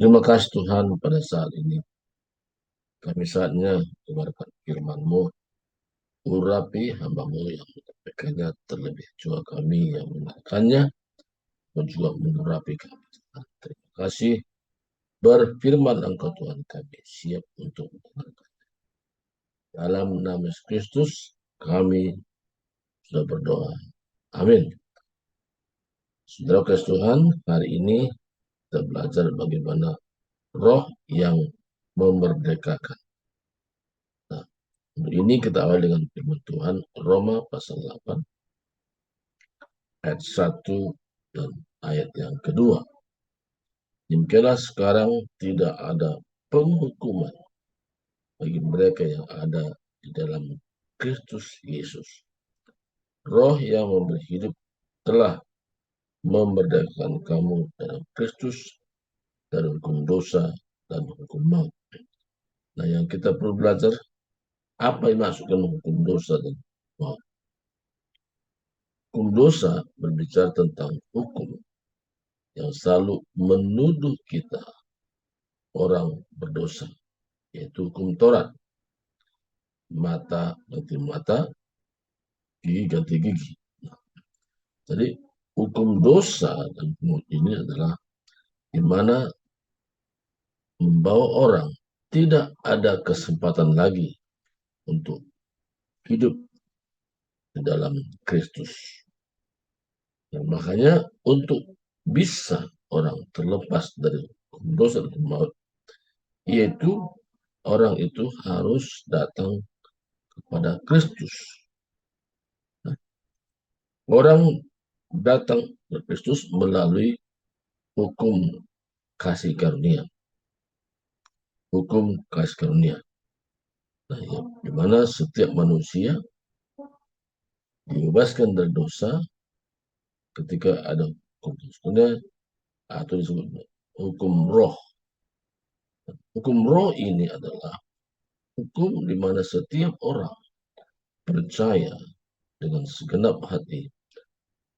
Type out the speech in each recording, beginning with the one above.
Terima kasih Tuhan pada saat ini. Kami saatnya dengarkan firman-Mu. Urapi hamba-Mu yang menyampaikannya, terlebih juga kami yang mendengarkannya, dan juga mengurapi kami. Terima kasih. Berfirman Engkau Tuhan, kami siap untuk mendengarkan. Dalam nama Yesus Kristus kami sudah berdoa. Amin. Saudara kasih Tuhan, hari ini kita belajar bagaimana roh yang memerdekakan. Nah, untuk ini kita awal dengan firman Tuhan Roma pasal 8 ayat 1 dan ayat yang kedua. Demikianlah sekarang tidak ada penghukuman bagi mereka yang ada di dalam Kristus Yesus. Roh yang memberi hidup telah memerdekakan kamu dalam Kristus dari hukum dosa dan hukum maut. Nah, yang kita perlu belajar, apa yang dimaksudkan hukum dosa dan maut? Hukum dosa berbicara tentang hukum yang selalu menuduh kita orang berdosa, yaitu hukum Taurat. Mata ganti mata, gigi ganti gigi. Jadi hukum dosa dan maut ini adalah di mana membawa orang tidak ada kesempatan lagi untuk hidup di dalam Kristus. Dan makanya untuk bisa orang terlepas dari hukum dosa dan maut, yaitu orang itu harus datang kepada Kristus. Nah, orang datang ke Kristus melalui hukum kasih karunia. Hukum kasih karunia. Nah, ya, di mana setiap manusia dibebaskan dari dosa ketika ada hukum karunia atau disebut hukum roh. Hukum roh ini adalah hukum di mana setiap orang percaya dengan segenap hati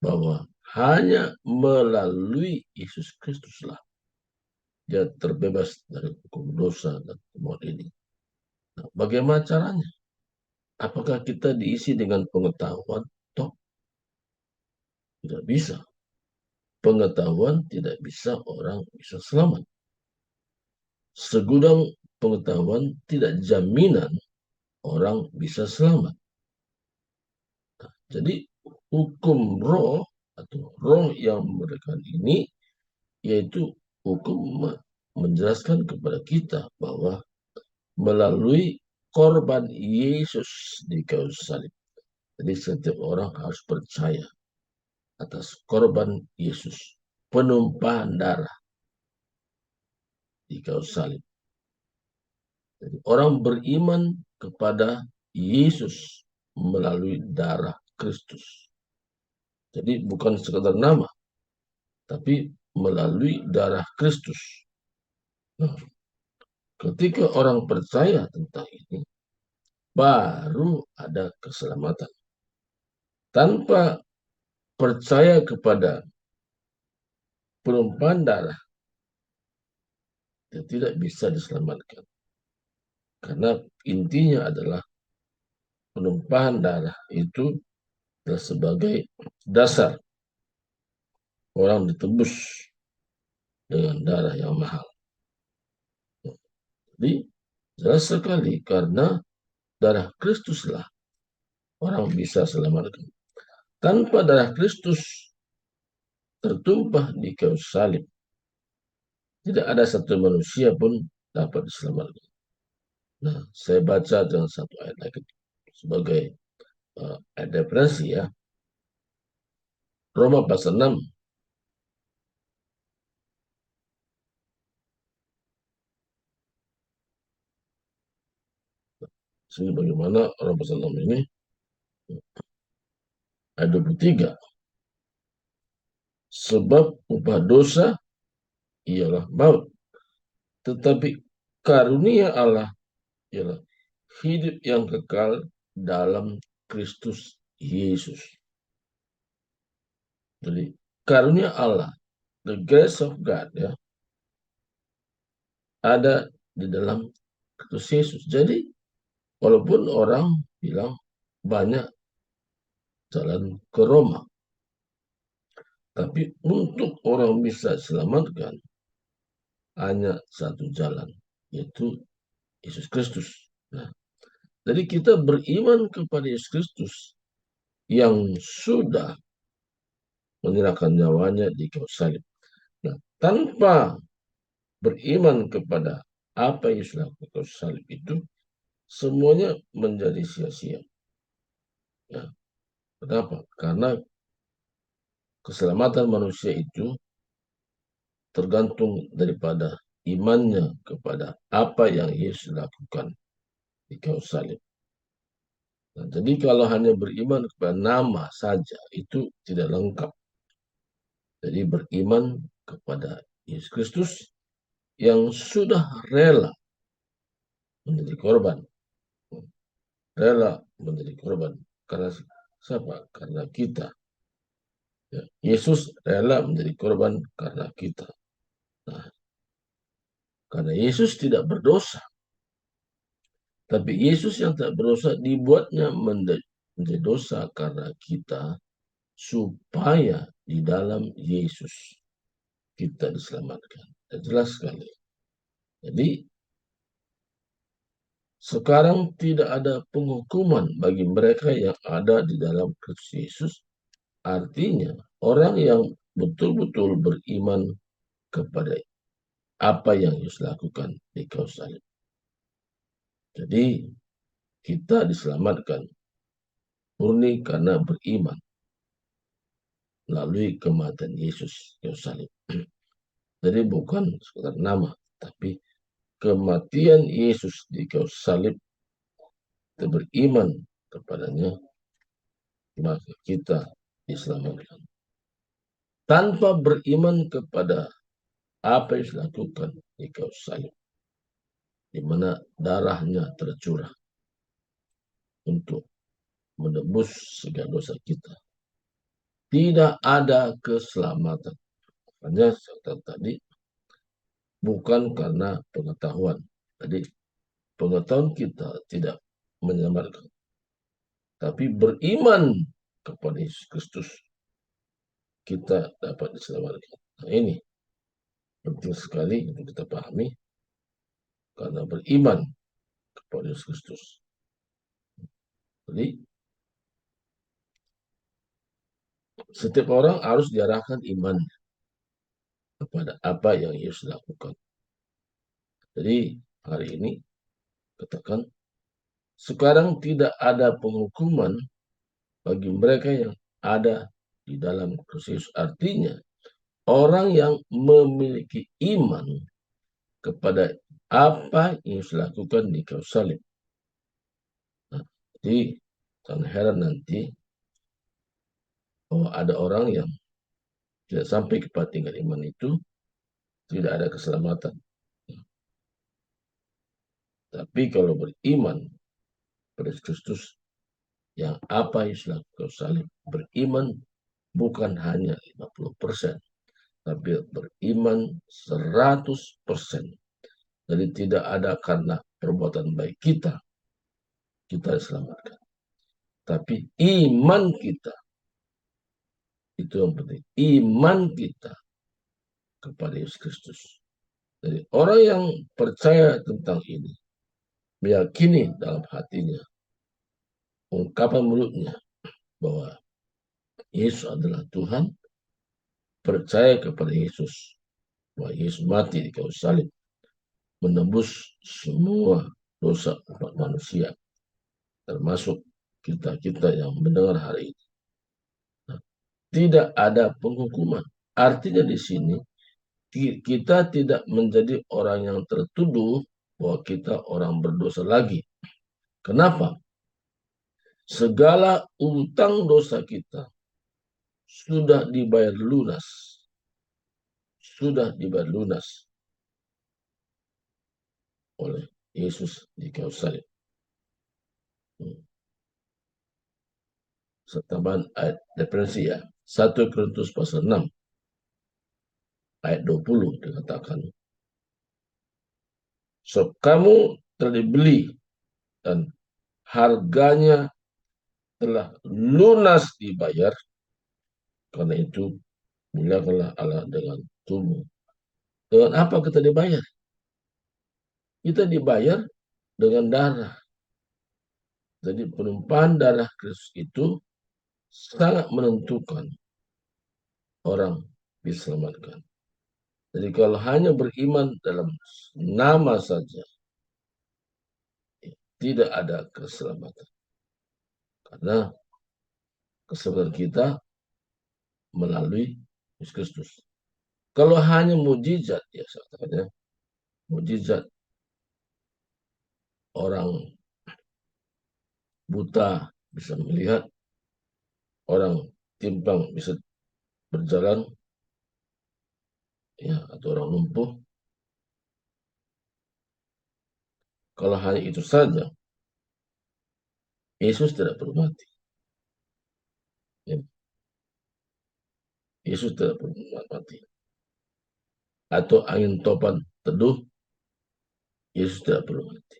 bahwa hanya melalui Yesus Kristuslah dia terbebas dari hukum dosa dan maut ini. Nah, bagaimana caranya? Apakah kita diisi dengan pengetahuan? Toh, tidak bisa. Pengetahuan tidak bisa orang bisa selamat. Segudang pengetahuan tidak jaminan orang bisa selamat. Nah, jadi hukum roh atau roh yang memberikan ini yaitu hukum menjelaskan kepada kita bahwa melalui korban Yesus di kayu salib. Jadi setiap orang harus percaya atas korban Yesus, penumpahan darah di kayu salib. Jadi orang beriman kepada Yesus melalui darah Kristus. Jadi bukan sekadar nama, tapi melalui darah Kristus. Nah, ketika orang percaya tentang ini, baru ada keselamatan. Tanpa percaya kepada penumpahan darah, dia tidak bisa diselamatkan. Karena intinya adalah penumpahan darah itu adalah sebagai dasar orang ditebus dengan darah yang mahal. Jadi jelas sekali karena darah Kristuslah orang bisa selamatkan. Tanpa darah Kristus tertumpah di kayu salib, tidak ada satu manusia pun dapat diselamatkan. Nah, saya baca dengan satu ayat lagi sebagai ayat referensi ya. Roma pasal 6 sini bagaimana Roma pasal 6 ini ayat 23. Sebab upah dosa ialah maut, tetapi karunia Allah ialah hidup yang kekal dalam Kristus Yesus. Jadi karunia Allah, the grace of God ya, ada di dalam Kristus Yesus. Jadi, walaupun orang bilang banyak jalan ke Roma, tapi untuk orang bisa selamatkan hanya satu jalan, yaitu Yesus Kristus. Nah, jadi kita beriman kepada Yesus Kristus yang sudah menyerahkan nyawanya di kayu salib. Nah, tanpa beriman kepada apa yang sudah di kayu salib itu, semuanya menjadi sia-sia. Ya, kenapa? Karena keselamatan manusia itu tergantung daripada imannya kepada apa yang Yesus lakukan di kayu salib. Nah, jadi kalau hanya beriman kepada nama saja itu tidak lengkap. Jadi beriman kepada Yesus Kristus yang sudah rela menjadi korban. Rela menjadi korban. Karena siapa? Karena kita. Ya, Yesus rela menjadi korban karena kita. Nah, karena Yesus tidak berdosa. Tapi Yesus yang tak berdosa dibuatnya menjadi dosa karena kita, supaya di dalam Yesus kita diselamatkan. Dan jelas sekali. Jadi sekarang tidak ada penghukuman bagi mereka yang ada di dalam Kristus Yesus. Artinya orang yang betul-betul beriman kepada apa yang Yesus lakukan di kayu salib. Jadi kita diselamatkan murni karena beriman melalui kematian Yesus di kayu salib. Jadi bukan sekedar nama, tapi kematian Yesus di kayu salib, kita beriman kepadanya, maka kita diselamatkan. Tanpa beriman kepada apa yang dilakukan di kayu salib, di mana darahnya tercurah untuk menebus segala dosa kita, tidak ada keselamatan. Hanya saya tadi bukan karena pengetahuan. Jadi pengetahuan kita tidak menyelamatkan, tapi beriman kepada Yesus Kristus kita dapat diselamatkan. Nah, ini penting sekali untuk kita pahami, karena beriman kepada Yesus Kristus. Jadi setiap orang harus diarahkan iman kepada apa yang Yesus lakukan. Jadi hari ini katakan, sekarang tidak ada penghukuman bagi mereka yang ada di dalam Kristus. Artinya orang yang memiliki iman kepada apa yang Yesus lakukan di kayu salib. Nah, jadi jangan heran nanti bahwa ada orang yang tidak sampai kepada tingkat iman itu, tidak ada keselamatan. Tapi kalau beriman pada Kristus yang apa yang Yesus lakukan salib, beriman bukan hanya 50%, tapi beriman 100%. Jadi tidak ada karena perbuatan baik kita diselamatkan. Tapi iman kita, itu yang penting. Iman kita kepada Yesus Kristus. Jadi orang yang percaya tentang ini, meyakini dalam hatinya, ungkapan mulutnya bahwa Yesus adalah Tuhan, percaya kepada Yesus, bahwa Yesus mati di kayu salib, menebus semua dosa umat manusia, termasuk kita-kita yang mendengar hari ini. Nah, tidak ada penghukuman. Artinya di sini kita tidak menjadi orang yang tertuduh bahwa kita orang berdosa lagi. Kenapa? Segala utang dosa kita sudah dibayar lunas. Sudah dibayar lunas oleh Yesus di kayu salib. Tambahan ayat referensi ya. 1 Korintus pasal 6 ayat 20 dikatakan, So, kamu telah dibeli dan harganya telah lunas dibayar. Karena itu, muliakanlah Allah dengan tubuh. Dengan apa kita dibayar? Kita dibayar dengan darah. Jadi penumpahan darah Kristus itu sangat menentukan orang diselamatkan. Jadi kalau hanya beriman dalam nama saja, tidak ada keselamatan. Karena keselamatan kita melalui Yesus Kristus. Kalau hanya mujizat, ya katanya, mujizat orang buta bisa melihat, orang timpang bisa berjalan, ya, atau orang lumpuh. Kalau hanya itu saja, Yesus tidak perlu mati. Ya, Yesus tidak perlu mati. Atau angin topan teduh, Yesus tidak perlu mati.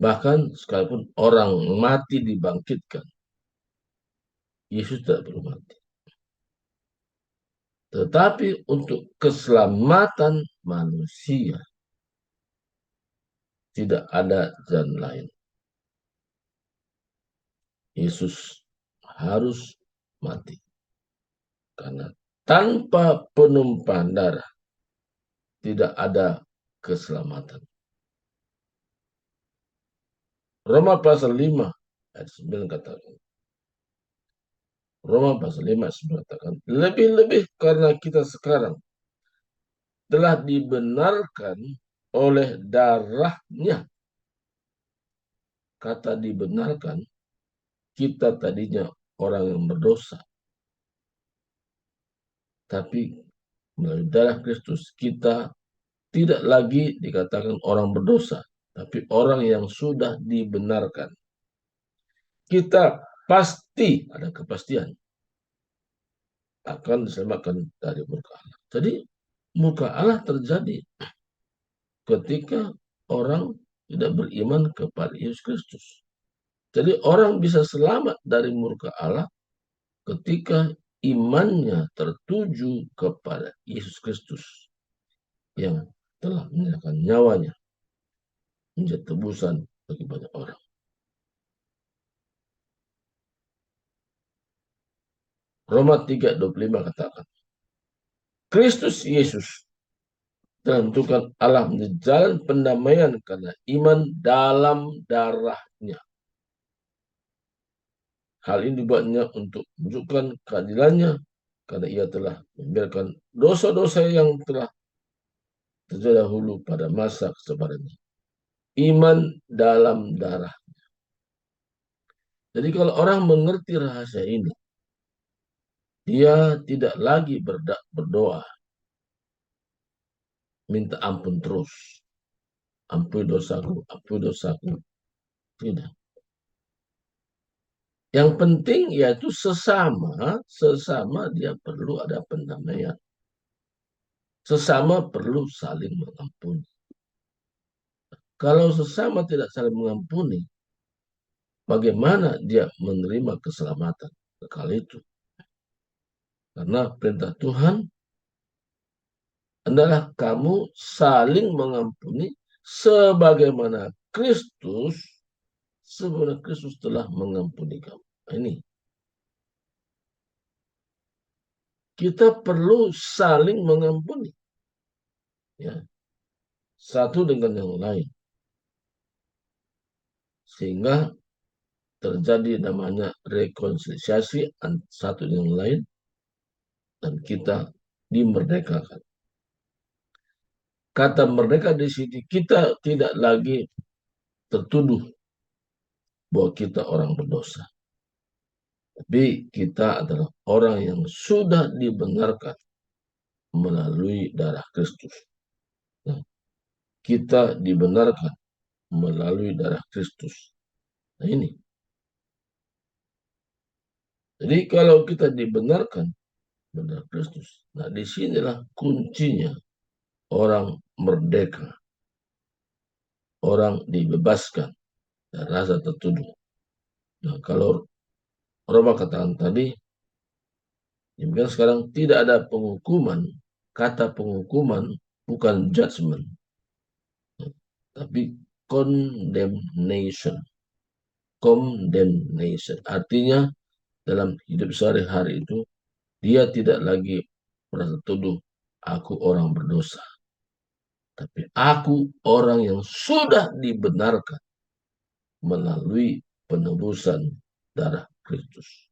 Bahkan sekalipun orang mati dibangkitkan, Yesus tidak perlu mati. Tetapi untuk keselamatan manusia, tidak ada jalan lain. Yesus harus mati. Karena tanpa penumpahan darah, tidak ada keselamatan. Roma pasal 5 ayat 9 katakan. Roma pasal 5 ayat 9 katakan. Lebih-lebih karena kita sekarang telah dibenarkan oleh darahnya. Kata dibenarkan, kita tadinya orang yang berdosa. Tapi melalui darah Kristus kita tidak lagi dikatakan orang berdosa, tapi orang yang sudah dibenarkan. Kita pasti, ada kepastian, akan diselamatkan dari murka Allah. Jadi murka Allah terjadi ketika orang tidak beriman kepada Yesus Kristus. Jadi orang bisa selamat dari murka Allah ketika imannya tertuju kepada Yesus Kristus yang telah menyerahkan nyawanya menjadi tebusan bagi banyak orang. Roma 3:25 katakan, Kristus Yesus tentukan Allah menjadi jalan pendamaian karena iman dalam darahnya. Hal ini dibuatnya untuk menunjukkan keadilannya karena ia telah membiarkan dosa-dosa yang telah terjadi dahulu pada masa kesabarannya. Iman dalam darah. Jadi kalau orang mengerti rahasia ini, dia tidak lagi berdoa, minta ampun terus. Ampuni dosaku, ampuni dosaku. Tidak. Yang penting yaitu sesama dia perlu ada pendamaian. Sesama perlu saling mengampuni. Kalau sesama tidak saling mengampuni, bagaimana dia menerima keselamatan kali itu? Karena perintah Tuhan adalah kamu saling mengampuni sebagaimana Kristus telah mengampuni kamu. Ini kita perlu saling mengampuni, ya, satu dengan yang lain, sehingga terjadi namanya rekonsiliasi satu dengan yang lain, dan kita dimerdekakan. Kata merdeka di sini kita tidak lagi tertuduh bahwa kita orang berdosa. Tapi kita adalah orang yang sudah dibenarkan melalui darah Kristus. Nah, kita dibenarkan melalui darah Kristus. Nah ini. Jadi kalau kita dibenarkan benar Kristus, nah disinilah kuncinya orang merdeka. Orang dibebaskan dari rasa tertuduh. Nah, kalau Roma katakan tadi, demikian sekarang tidak ada penghukuman. Kata penghukuman bukan judgment, tapi condemnation. Condemnation. Artinya dalam hidup sehari-hari itu, dia tidak lagi merasa tuduh, aku orang berdosa. Tapi aku orang yang sudah dibenarkan melalui penebusan darah Kristus.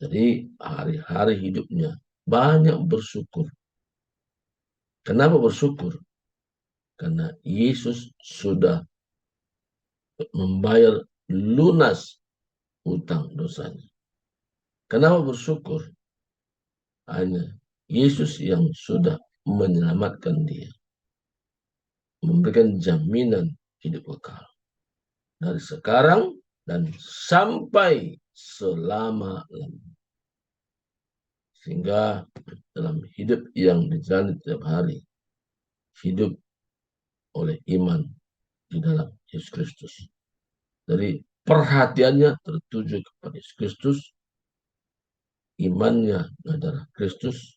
Jadi hari-hari hidupnya banyak bersyukur. Kenapa bersyukur? Karena Yesus sudah membayar lunas utang dosanya. Kenapa bersyukur? Hanya Yesus yang sudah menyelamatkan dia, memberikan jaminan hidup kekal dari sekarang dan sampai selama-lamanya. Sehingga dalam hidup yang dijalani setiap hari, hidup oleh iman di dalam Yesus Kristus. Jadi perhatiannya tertuju kepada Yesus Kristus, imannya adalah Kristus,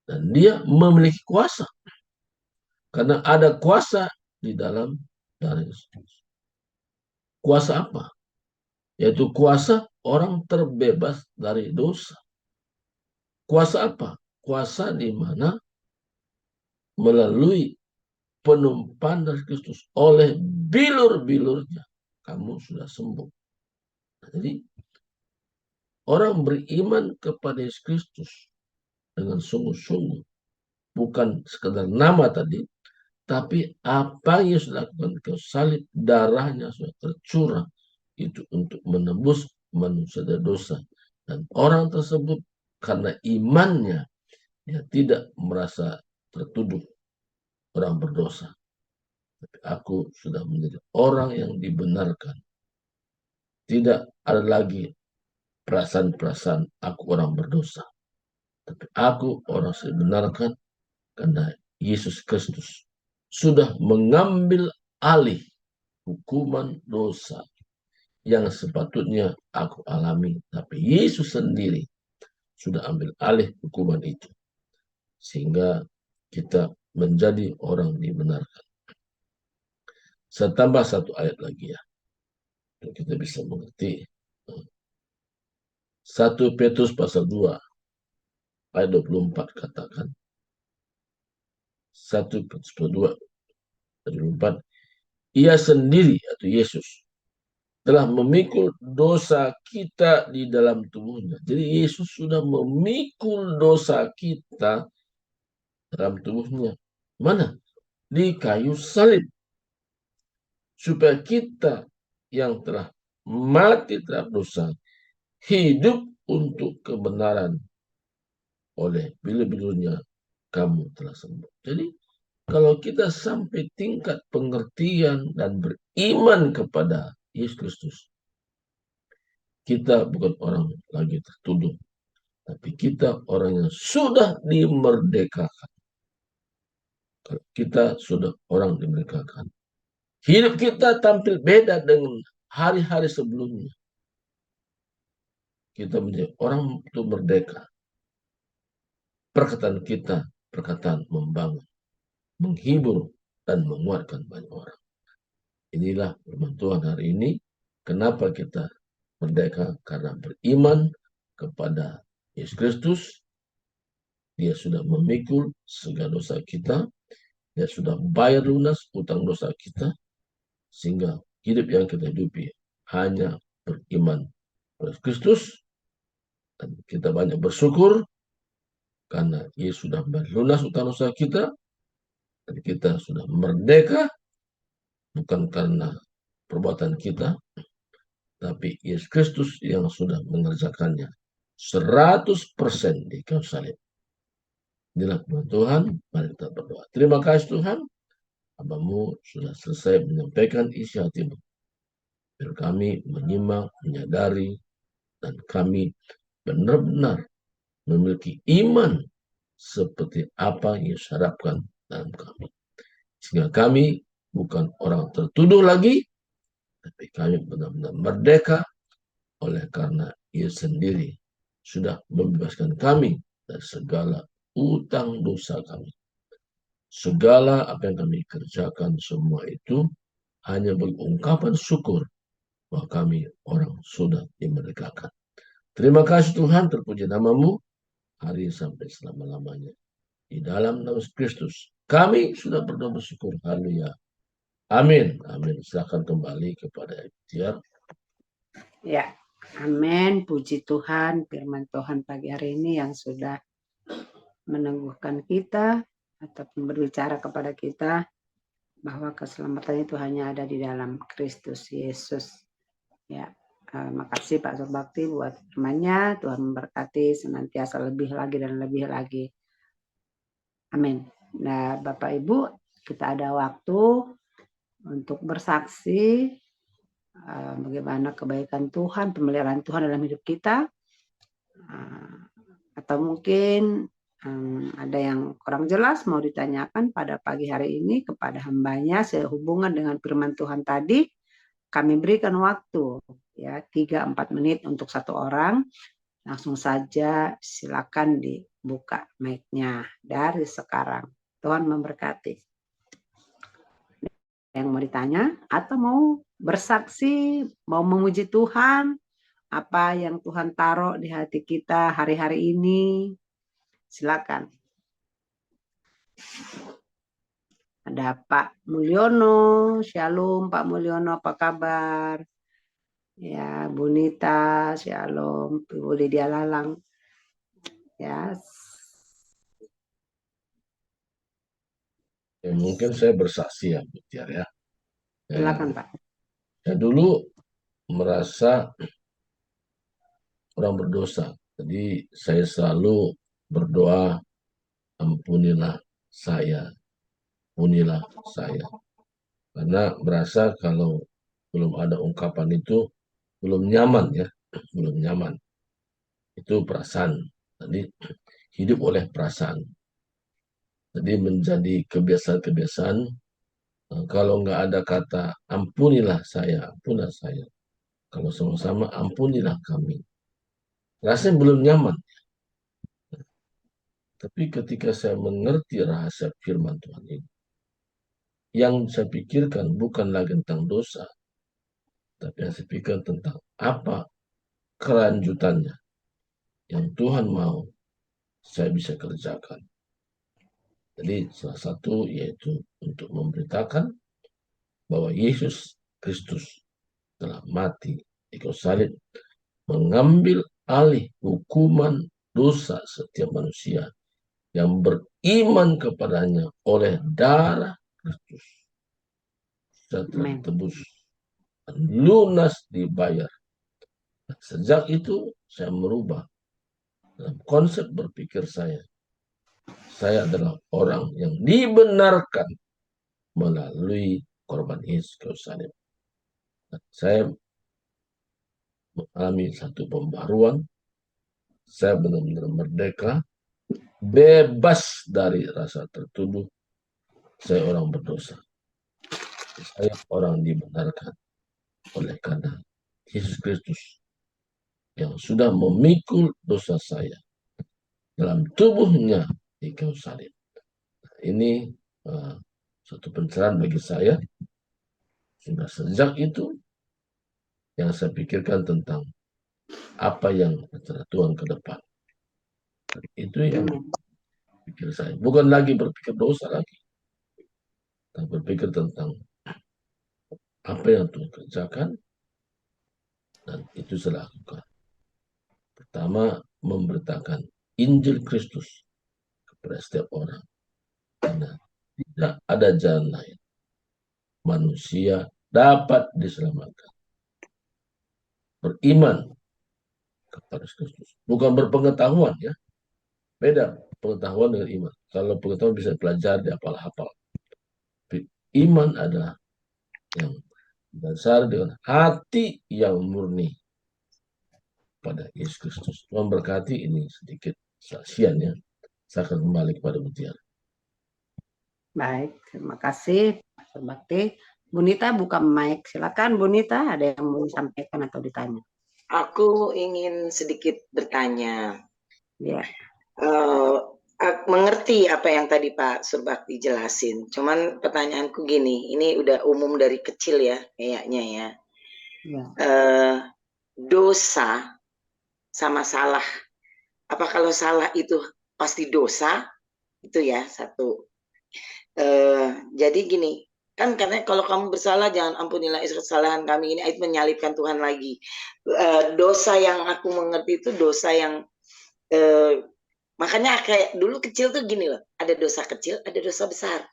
dan dia memiliki kuasa. Karena ada kuasa di dalam darah Yesus. Kuasa apa? Yaitu kuasa orang terbebas dari dosa. Kuasa apa? Kuasa di mana melalui penumpahan dari Kristus oleh bilur-bilurnya kamu sudah sembuh. Jadi orang beriman kepada Yesus Kristus dengan sungguh-sungguh, bukan sekedar nama tadi, tapi apa yang Yesus lakukan ke salib, darahnya sudah tercurah itu untuk menebus manusia dari dosa. Dan orang tersebut karena imannya dia tidak merasa tertuduh orang berdosa. Tapi aku sudah menjadi orang yang dibenarkan. Tidak ada lagi perasaan-perasaan aku orang berdosa. Tapi aku orang yang dibenarkan karena Yesus Kristus sudah mengambil alih hukuman dosa yang sepatutnya aku alami. Tapi Yesus sendiri sudah ambil alih hukuman itu. Sehingga kita menjadi orang dibenarkan. Saya tambah satu ayat lagi ya. Untuk kita bisa mengerti. 1 Petrus pasal 2 ayat 24 katakan. 1 Petrus pasal 2 ayat 24. Ia sendiri atau Yesus telah memikul dosa kita di dalam tubuhnya. Jadi Yesus sudah memikul dosa kita dalam tubuhnya. Mana? Di kayu salib. Supaya kita yang telah mati terhadap dosa, hidup untuk kebenaran. Oleh bilur-bilurnya kamu telah sembuh. Jadi kalau kita sampai tingkat pengertian dan beriman kepada Yesus Kristus, kita bukan orang lagi tertuduh, tapi kita orang yang sudah dimerdekakan. Kalau kita sudah orang dimerdekakan, hidup kita tampil beda dengan hari-hari sebelumnya. Kita menjadi orang itu merdeka. Perkataan kita, perkataan membangun, menghibur, dan menguatkan banyak orang. Inilah firman Tuhan hari ini. Kenapa kita merdeka? Karena beriman kepada Yesus Kristus. Dia sudah memikul segala dosa kita. Dia sudah bayar lunas utang dosa kita. Sehingga hidup yang kita hidupi hanya beriman pada Kristus. Dan kita banyak bersyukur karena Yesus sudah bayar lunas utang dosa kita. Dan kita sudah merdeka. Bukan karena perbuatan kita, tapi Yesus Kristus yang sudah mengerjakannya 100% di kayu salib. Inilah Tuhan, mari kita berdoa. Terima kasih Tuhan, Hamba-Mu sudah selesai menyampaikan isi hati-Mu. Biar kami menyimak, menyadari, dan kami benar-benar memiliki iman seperti apa yang Yesus harapkan dalam kami. Sehingga kami bukan orang tertuduh lagi, tapi kami benar-benar merdeka oleh karena Ia sendiri sudah membebaskan kami dari segala utang dosa kami. Segala apa yang kami kerjakan semua itu hanya berungkapan syukur bahwa kami orang sudah dimerdekakan. Terima kasih Tuhan, terpuji namamu hari sampai selama-lamanya. Di dalam nama Kristus, kami sudah berdoa bersyukur. Haleluya. Amin. Amin. Silakan kembali kepada ikhtiar. Ya, amin. Puji Tuhan, firman Tuhan pagi hari ini yang sudah meneguhkan kita ataupun berbicara kepada kita bahwa keselamatan itu hanya ada di dalam Kristus Yesus. Ya, makasih Pak Surbakti buat firman-Nya. Tuhan memberkati senantiasa lebih lagi dan lebih lagi. Amin. Nah, Bapak Ibu, kita ada waktu untuk bersaksi bagaimana kebaikan Tuhan, pemeliharaan Tuhan dalam hidup kita. Atau mungkin ada yang kurang jelas mau ditanyakan pada pagi hari ini kepada hambanya sehubungan dengan firman Tuhan tadi, kami berikan waktu ya 3-4 menit untuk satu orang. Langsung saja silakan dibuka mic-nya dari sekarang. Tuhan memberkati. Yang mau ditanya atau mau bersaksi, mau memuji Tuhan, apa yang Tuhan taruh di hati kita hari-hari ini, silakan. Ada Pak Mulyono, Shalom Pak Mulyono, apa kabar? Ya, Bu Nita, Shalom, Ibu Lydia Lalang. Ya. Ya, mungkin saya bersaksi ya, Bu Tiar ya. Silakan Pak. Saya dulu merasa orang berdosa. Jadi saya selalu berdoa, ampunilah saya, ampunilah saya. Karena merasa kalau belum ada ungkapan itu, belum nyaman ya, belum nyaman. Itu perasaan. Jadi hidup oleh perasaan. Jadi menjadi kebiasaan-kebiasaan, kalau nggak ada kata ampunilah saya, ampunilah saya. Kalau sama-sama ampunilah kami. Rasanya belum nyaman. Tapi ketika saya mengerti rahasia firman Tuhan ini, yang saya pikirkan bukan lagi tentang dosa, tapi yang saya pikirkan tentang apa kelanjutannya yang Tuhan mau saya bisa kerjakan. Jadi salah satu yaitu untuk memberitakan bahwa Yesus Kristus telah mati di kayu salib, mengambil alih hukuman dosa setiap manusia yang beriman kepadanya oleh darah Kristus. Saya telah ditebus, lunas dibayar. Sejak itu saya merubah dalam konsep berpikir saya. Saya adalah orang yang dibenarkan melalui korban Yesus kayu salib. Saya mengalami satu pembaruan. Saya benar-benar merdeka, bebas dari rasa tertuduh. Saya orang berdosa. Saya orang dibenarkan oleh karena Yesus Kristus yang sudah memikul dosa saya dalam tubuhnya di kayu salib. Ini satu pencerahan bagi saya. Sudah sejak itu yang saya pikirkan tentang apa yang rencana Tuhan ke depan. Itu yang pikir saya. Bukan lagi berpikir dosa lagi. Tapi berpikir tentang apa yang Tuhan kerjakan dan itu saya lakukan. Pertama, memberitakan Injil Kristus kepada setiap orang. Karena tidak ada jalan lain. Manusia dapat diselamatkan. Beriman kepada Kristus. Bukan berpengetahuan ya. Beda pengetahuan dengan iman. Kalau pengetahuan bisa pelajari, hafal-hafal. Iman adalah yang dasar dengan hati yang murni pada Yesus Kristus. Tuhan berkati, ini sedikit saksiannya. Saya akan kembali kepada Mutiara. Baik, terima kasih Pak Bakti. Bu Nita buka mic. Silakan Bu Nita, ada yang mau disampaikan atau ditanya? Aku ingin sedikit bertanya. Ya. Mengerti apa yang tadi Pak Surbakti jelasin. Cuman pertanyaanku gini, ini udah umum dari kecil ya kayaknya ya. Ya. Dosa sama salah. Apa kalau salah itu pasti dosa? Itu ya satu. Jadi gini, kan karena kalau kamu bersalah jangan ampunilah kesalahan kami ini, itu menyalibkan Tuhan lagi. Dosa yang aku mengerti itu dosa yang makanya kayak dulu kecil tuh gini loh, ada dosa kecil, ada dosa besar,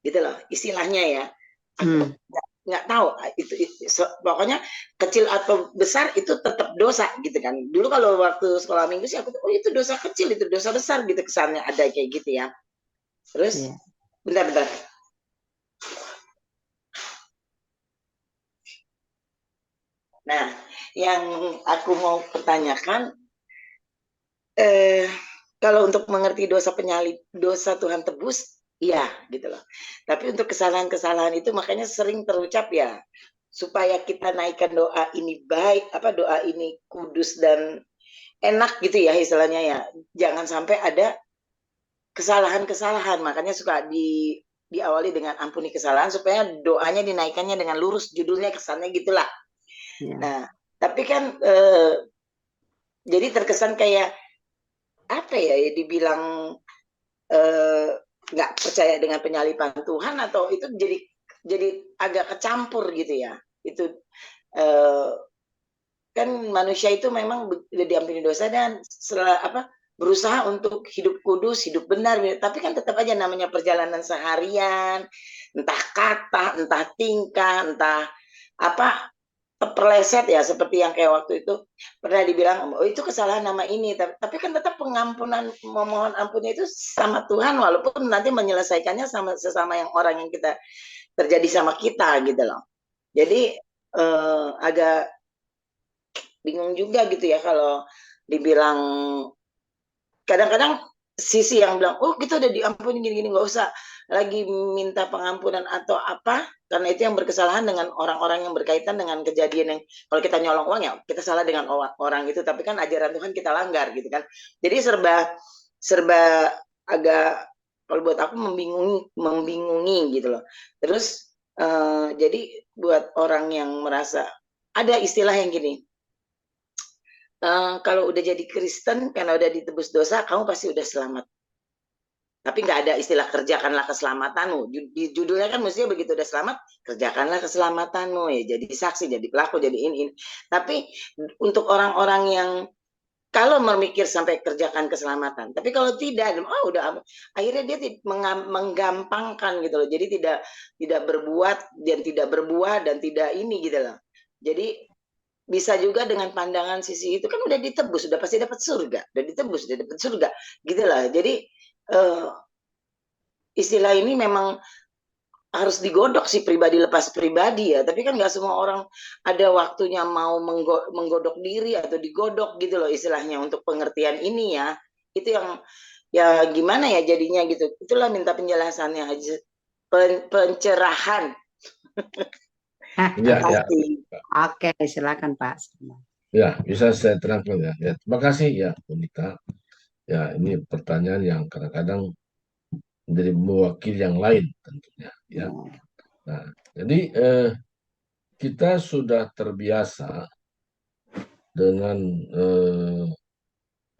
gitu loh istilahnya ya. Aku nggak tahu pokoknya kecil atau besar itu tetap dosa gitu kan. Dulu kalau waktu sekolah minggu sih aku tuh, oh itu dosa kecil, itu dosa besar gitu kesannya, ada kayak gitu ya. Terus bentar. Nah, yang aku mau pertanyakan, kalau untuk mengerti dosa penyalib, dosa Tuhan tebus, iya gitu loh. Tapi untuk kesalahan-kesalahan itu makanya sering terucap ya, supaya kita naikkan doa ini baik, doa ini kudus dan enak gitu ya istilahnya ya. Jangan sampai ada kesalahan-kesalahan, makanya suka diawali dengan ampuni kesalahan supaya doanya dinaikkannya dengan lurus, judulnya kesannya gitulah. Ya. Nah, tapi kan jadi terkesan kayak apa ya, dibilang nggak percaya dengan penyaliban Tuhan, atau itu jadi agak kecampur gitu ya. Itu kan manusia itu memang udah diampuni dosa dan berusaha untuk hidup kudus, hidup benar, tapi kan tetap aja namanya perjalanan seharian, entah kata, entah tingkah, entah apa, terpeleset ya, seperti yang kayak waktu itu pernah dibilang, oh itu kesalahan nama ini, tapi kan tetap pengampunan, memohon ampunnya itu sama Tuhan, walaupun nanti menyelesaikannya sama sesama yang orang yang kita terjadi sama kita gitu loh. Jadi agak bingung juga gitu ya kalau dibilang, kadang-kadang sisi yang bilang, oh kita udah diampuni gini-gini, nggak usah lagi minta pengampunan atau apa, karena itu yang berkesalahan dengan orang-orang yang berkaitan dengan kejadian yang, kalau kita nyolong uang ya kita salah dengan orang itu, tapi kan ajaran Tuhan kita langgar gitu kan. Jadi serba agak, kalau buat aku membingungi gitu loh. Terus jadi buat orang yang merasa, ada istilah yang gini, kalau udah jadi Kristen, karena udah ditebus dosa, kamu pasti udah selamat. Tapi nggak ada istilah kerjakanlah keselamatanmu. Di judulnya kan mestinya begitu udah selamat, kerjakanlah keselamatanmu ya. Jadi saksi, jadi pelaku, jadi ini. Tapi untuk orang-orang yang kalau memikir sampai kerjakan keselamatan, tapi kalau tidak, oh udah, akhirnya dia menggampangkan gitu loh. Jadi tidak berbuat dan tidak berbuah dan tidak ini gitu loh. Jadi bisa juga dengan pandangan sisi itu, kan udah ditebus, udah pasti dapat surga, udah ditebus, udah dapat surga, gitu lah. Jadi istilah ini memang harus digodok sih, pribadi lepas pribadi ya. Tapi kan nggak semua orang ada waktunya mau menggodok diri atau digodok gitu loh istilahnya untuk pengertian ini ya. Itu yang ya gimana ya jadinya gitu. Itulah minta penjelasannya aja, pencerahan. Ya. Oke, silakan Pak. Ya, bisa saya terangkan ya. Ya, terima kasih ya, Monika. Ya, ini pertanyaan yang kadang-kadang menjadi mewakili yang lain tentunya. Ya. Nah, jadi kita sudah terbiasa dengan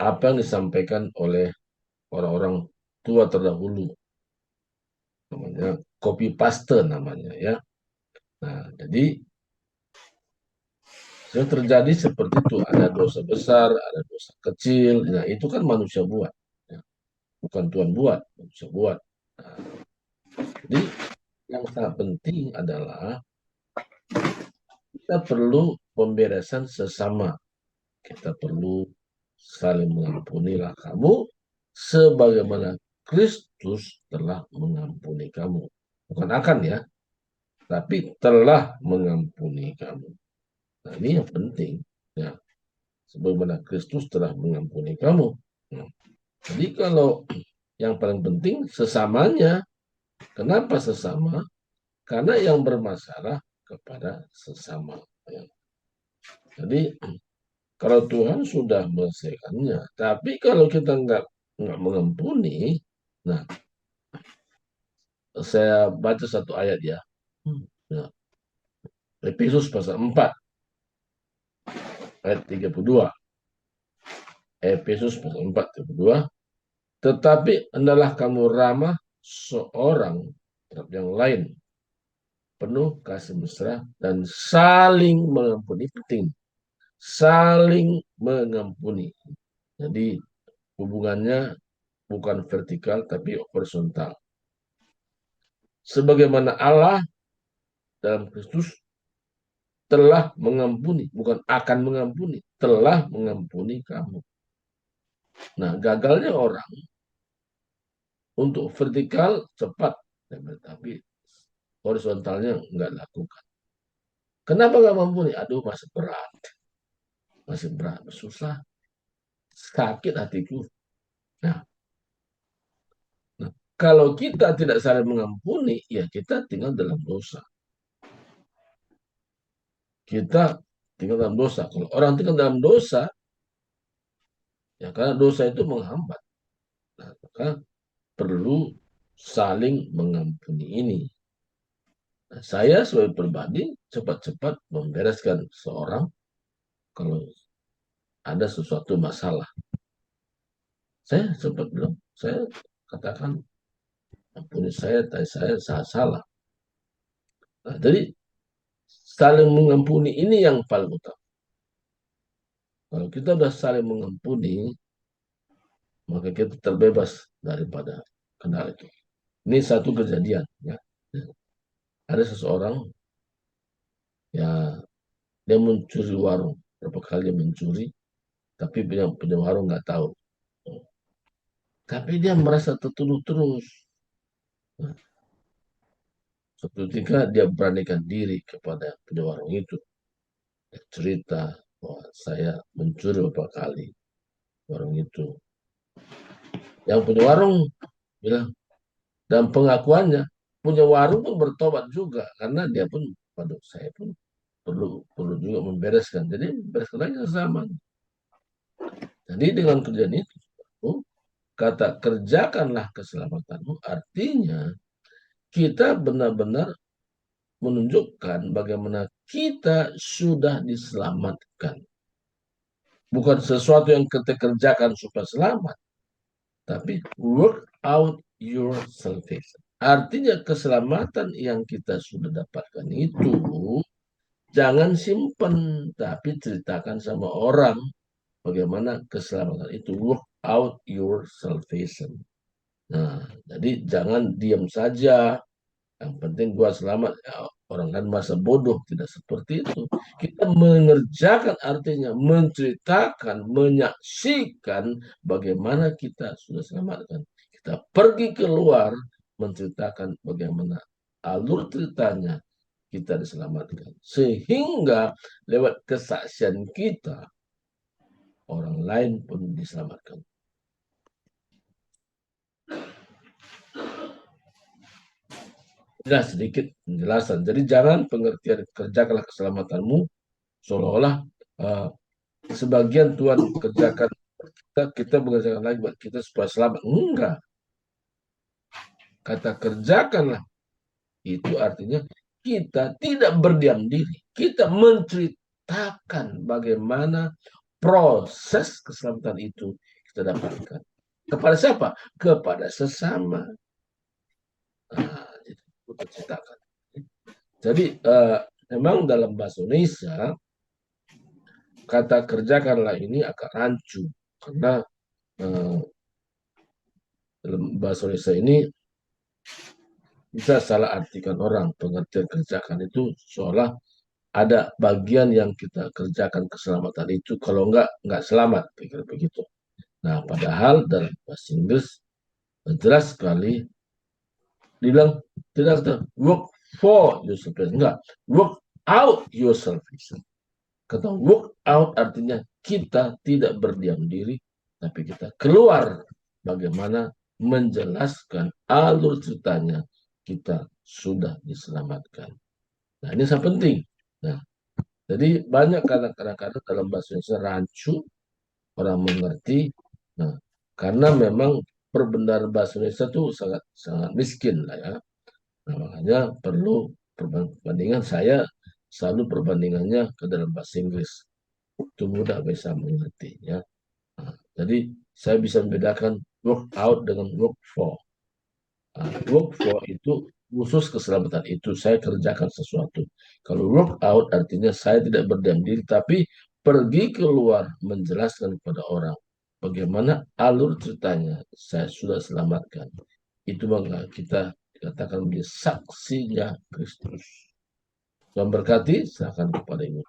apa yang disampaikan oleh orang-orang tua terdahulu, namanya copy paste namanya ya. Nah, jadi sudah terjadi seperti itu, ada dosa besar, ada dosa kecil. Nah, itu kan manusia buat, ya. Bukan Tuhan buat, manusia buat. Nah, jadi yang sangat penting adalah kita perlu pemberesan sesama. Kita perlu saling mengampunilah kamu sebagaimana Kristus telah mengampuni kamu. Bukan akan ya, tapi telah mengampuni kamu. Nah, ini yang penting ya. Sebagaimana Kristus telah mengampuni kamu. Nah, jadi kalau yang paling penting sesamanya Kenapa sesama? Karena yang bermasalah kepada sesama. Jadi kalau Tuhan sudah menyelesaikannya, tapi kalau kita nggak mengampuni, nah saya baca satu ayat ya. Ya, Efesus pasal 4 ayat 32. Efesus pasal 4 32. Tetapi hendaklah kamu ramah seorang terhadap yang lain, penuh kasih mesra dan saling mengampuni. Penting, saling mengampuni. Jadi hubungannya bukan vertikal tapi horizontal. Sebagaimana Allah dalam Kristus telah mengampuni, bukan akan mengampuni, telah mengampuni kamu. Nah, gagalnya orang untuk vertikal cepat, tapi horizontalnya nggak lakukan. Kenapa nggak mengampuni? Aduh, masih berat, susah, sakit hatiku. Nah, kalau kita tidak saling mengampuni, ya kita tinggal dalam dosa. Kita tinggal dalam dosa. Kalau orang tinggal dalam dosa, ya karena dosa itu menghambat. Nah, maka perlu saling mengampuni ini. Nah, saya sebagai pribadi cepat-cepat membereskan seorang kalau ada sesuatu masalah. Saya cepat bilang, saya katakan, ampuni saya, tadi saya salah. Nah, jadi saling mengampuni ini yang paling utama. Kalau kita sudah saling mengampuni, maka kita terbebas daripada kendala itu. Ini satu kejadian. Ya. Ada seseorang, ya dia mencuri warung. Berapa kali dia mencuri, tapi punya warung nggak tahu. Tapi dia merasa tertuduh terus. Nah, suatu ketika dia beranikan diri kepada punya warung itu. Dia cerita bahwa saya mencuri beberapa kali warung itu. Yang punya warung bilang, dan pengakuannya, punya warung pun bertobat juga. Karena dia pun, waduh saya pun perlu juga membereskan. Jadi bereskan lagi sama. Jadi dengan kejadian itu, kata kerjakanlah keselamatanmu, artinya kita benar-benar menunjukkan bagaimana kita sudah diselamatkan. Bukan sesuatu yang kita kerjakan supaya selamat, tapi work out your salvation. Artinya keselamatan yang kita sudah dapatkan itu jangan simpan, tapi ceritakan sama orang bagaimana keselamatan itu. Work out your salvation. Nah, jadi jangan diam saja. Yang penting gua selamat. Ya, orang kan masa bodoh, tidak seperti itu. Kita mengerjakan artinya menceritakan, menyaksikan bagaimana kita sudah selamatkan. Kita pergi keluar menceritakan bagaimana alur ceritanya kita diselamatkan. Sehingga lewat kesaksian kita, orang lain pun diselamatkan. Nah, sedikit penjelasan. Jadi jangan pengertian kerjakanlah keselamatanmu seolah-olah sebagian Tuhan kerjakan kita mengerjakan lagi buat kita supaya selamat. Enggak. Kata kerjakanlah itu artinya kita tidak berdiam diri. Kita menceritakan bagaimana proses keselamatan itu kita dapatkan. Kepada siapa? Kepada sesama. Nah, kita ceritakan. Jadi memang dalam bahasa Indonesia kata kerjakanlah ini agak rancu karena dalam bahasa Indonesia ini bisa salah artikan orang. Pengertian kerjakan itu seolah ada bagian yang kita kerjakan keselamatan itu, kalau enggak selamat, pikir begitu. Nah, padahal dalam bahasa Inggris jelas sekali dibilang tidak work for your salvation, enggak, work out your salvation. Kata work out artinya kita tidak berdiam diri, tapi kita keluar bagaimana menjelaskan alur ceritanya kita sudah diselamatkan. Nah, ini sangat penting. Nah, jadi banyak kadang-kadang dalam bahasa Indonesia rancu orang mengerti. Nah, karena memang perbendaharaan bahasa Indonesia itu sangat sangat miskin lah ya. Nah, makanya perlu perbandingan, saya selalu perbandingannya ke dalam bahasa Inggris. Itu mudah bisa mengertinya. Nah, jadi saya bisa membedakan work out dengan work for. Work for itu khusus keselamatan itu saya kerjakan sesuatu. Kalau work out artinya saya tidak berdiam diri, tapi pergi keluar menjelaskan kepada orang bagaimana alur ceritanya saya sudah selamatkan. Itu maka kita dikatakan menjadi saksinya Kristus. Tuhan berkati, serahkan kepada Ibu.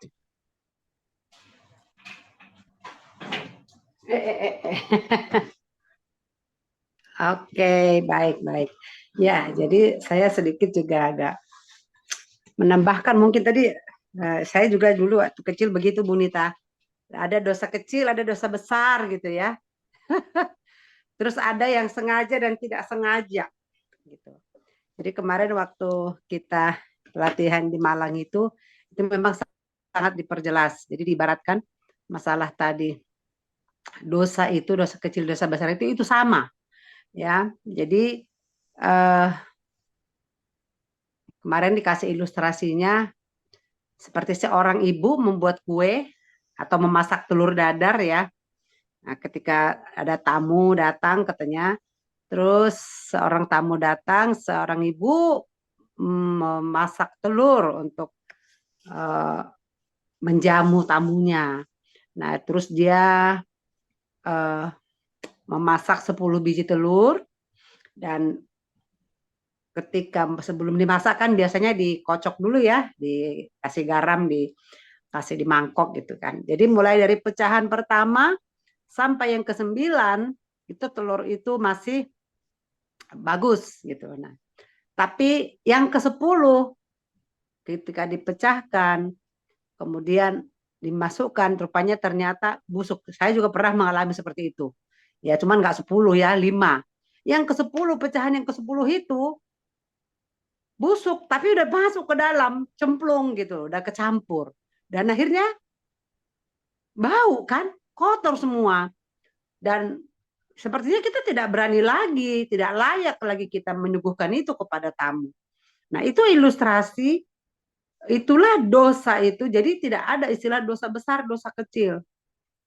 Oke, baik. Ya, jadi saya sedikit juga agak menambahkan mungkin tadi saya juga dulu waktu kecil begitu Bu Nita. Ada dosa kecil, ada dosa besar gitu ya. Terus ada yang sengaja dan tidak sengaja gitu. Jadi kemarin waktu kita latihan di Malang itu memang sangat diperjelas. Jadi diibaratkan masalah tadi dosa itu, dosa kecil, dosa besar itu sama ya. Jadi kemarin dikasih ilustrasinya seperti seorang ibu membuat kue atau memasak telur dadar ya. Nah, ketika ada tamu datang katanya, terus seorang tamu datang, seorang ibu memasak telur untuk menjamu tamunya. Nah, terus dia memasak 10 biji telur dan ketika sebelum dimasak kan biasanya dikocok dulu ya, dikasih garam, dikasih di mangkok gitu kan. Jadi mulai dari pecahan pertama sampai yang ke-9 itu telur itu masih bagus gitu. Nah, tapi yang ke-10 ketika dipecahkan kemudian dimasukkan rupanya ternyata busuk. Saya juga pernah mengalami seperti itu. Ya cuman nggak 10 ya, 5. Yang ke-10 pecahan yang ke-10 itu busuk tapi udah masuk ke dalam, cemplung gitu, udah kecampur. Dan akhirnya bau kan, kotor semua. Dan sepertinya kita tidak berani lagi, tidak layak lagi kita menyuguhkan itu kepada tamu. Nah, itu ilustrasi, itulah dosa itu. Jadi tidak ada istilah dosa besar, dosa kecil.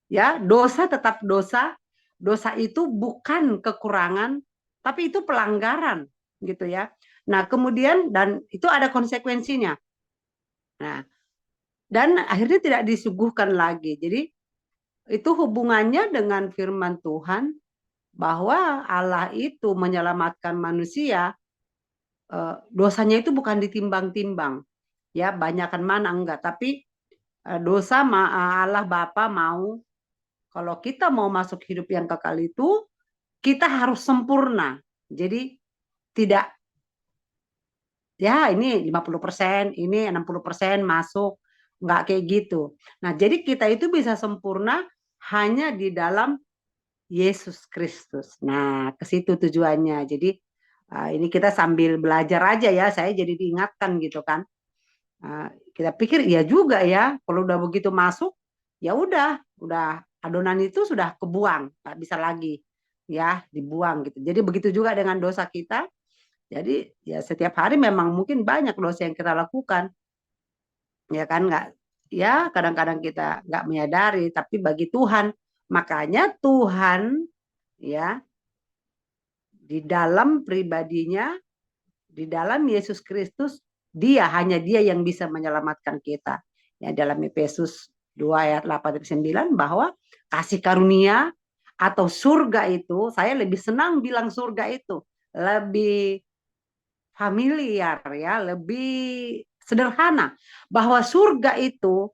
Ya, dosa tetap dosa. Dosa itu bukan kekurangan, tapi itu pelanggaran, gitu ya. Nah, kemudian dan itu ada konsekuensinya. Nah, dan akhirnya tidak disuguhkan lagi. Jadi itu hubungannya dengan firman Tuhan bahwa Allah itu menyelamatkan manusia, dosanya itu bukan ditimbang-timbang. Ya, banyakkan mana enggak, tapi dosa Allah Bapa mau kalau kita mau masuk hidup yang kekal itu kita harus sempurna. Jadi tidak ya ini 50%, ini 60% masuk, enggak kayak gitu. Nah, jadi kita itu bisa sempurna hanya di dalam Yesus Kristus. Nah, ke situ tujuannya. Jadi ini kita sambil belajar aja ya, saya jadi diingatkan gitu kan. Kita pikir iya juga ya, kalau udah begitu masuk, ya udah adonan itu sudah kebuang, nggak bisa lagi ya dibuang gitu. Jadi begitu juga dengan dosa kita. Jadi ya setiap hari memang mungkin banyak dosa yang kita lakukan, ya kan nggak, ya kadang-kadang kita nggak menyadari, tapi bagi Tuhan, makanya Tuhan ya di dalam pribadinya, di dalam Yesus Kristus, hanya dia yang bisa menyelamatkan kita. Ya, dalam Efesus 2 ayat 8-9 bahwa kasih karunia atau surga itu, saya lebih senang bilang surga itu, lebih familiar ya, lebih sederhana. Bahwa surga itu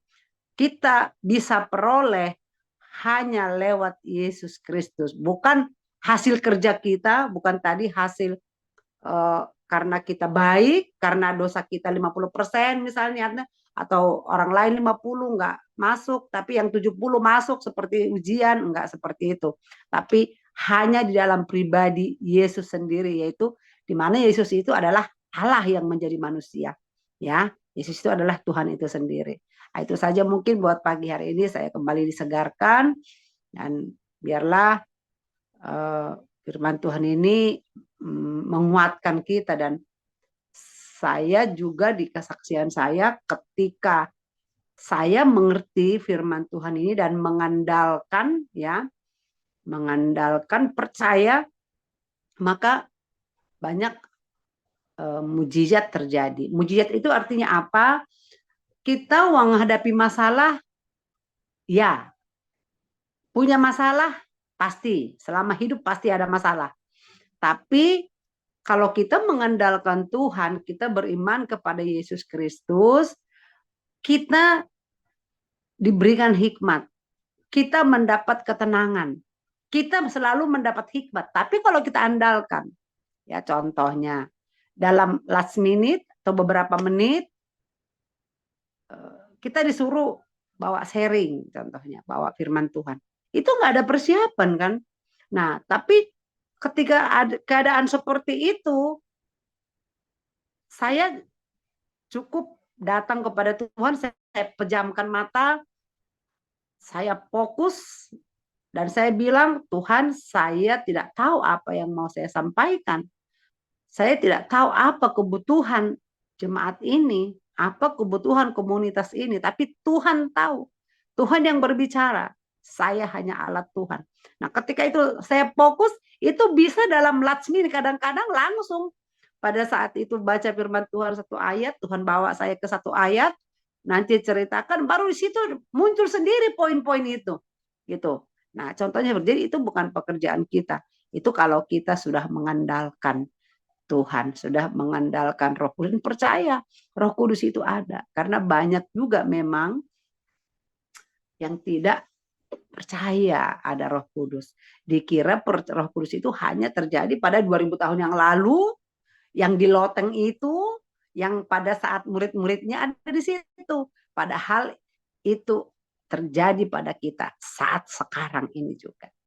kita bisa peroleh hanya lewat Yesus Kristus. Bukan hasil kerja kita, bukan tadi hasil karena kita baik, karena dosa kita 50% misalnya, atau orang lain 50 enggak masuk, tapi yang 70 masuk seperti ujian, enggak seperti itu. Tapi hanya di dalam pribadi Yesus sendiri, yaitu di mana Yesus itu adalah Allah yang menjadi manusia. Ya, Yesus itu adalah Tuhan itu sendiri. Nah, itu saja mungkin buat pagi hari ini saya kembali disegarkan, dan biarlah firman Tuhan ini menguatkan kita. Dan saya juga di kesaksian saya ketika saya mengerti firman Tuhan ini dan mengandalkan, percaya, maka banyak mujizat terjadi. Mujizat itu artinya apa? Kita menghadapi masalah, ya, punya masalah pasti, selama hidup pasti ada masalah. Tapi kalau kita mengandalkan Tuhan, kita beriman kepada Yesus Kristus, kita diberikan hikmat, kita mendapat ketenangan, kita selalu mendapat hikmat. Tapi kalau kita andalkan, ya contohnya dalam last minute atau beberapa menit kita disuruh bawa sharing, contohnya bawa firman Tuhan, itu nggak ada persiapan kan. Nah, tapi ketika ada keadaan seperti itu, saya cukup datang kepada Tuhan, saya pejamkan mata, saya fokus, dan saya bilang, Tuhan, saya tidak tahu apa yang mau saya sampaikan. Saya tidak tahu apa kebutuhan jemaat ini, apa kebutuhan komunitas ini, tapi Tuhan tahu. Tuhan yang berbicara, saya hanya alat Tuhan. Nah, ketika itu saya fokus, itu bisa dalam last minute, kadang-kadang langsung pada saat itu baca firman Tuhan satu ayat, Tuhan bawa saya ke satu ayat, nanti ceritakan, baru di situ muncul sendiri poin-poin itu, gitu. Nah, contohnya jadi itu bukan pekerjaan kita. Itu kalau kita sudah mengandalkan Tuhan, sudah mengandalkan Roh Kudus, percaya Roh Kudus itu ada. Karena banyak juga memang yang tidak percaya ada Roh Kudus. Dikira Roh Kudus itu hanya terjadi pada 2000 tahun yang lalu, yang di loteng itu, yang pada saat murid-muridnya ada di situ. Padahal itu terjadi pada kita saat sekarang ini juga.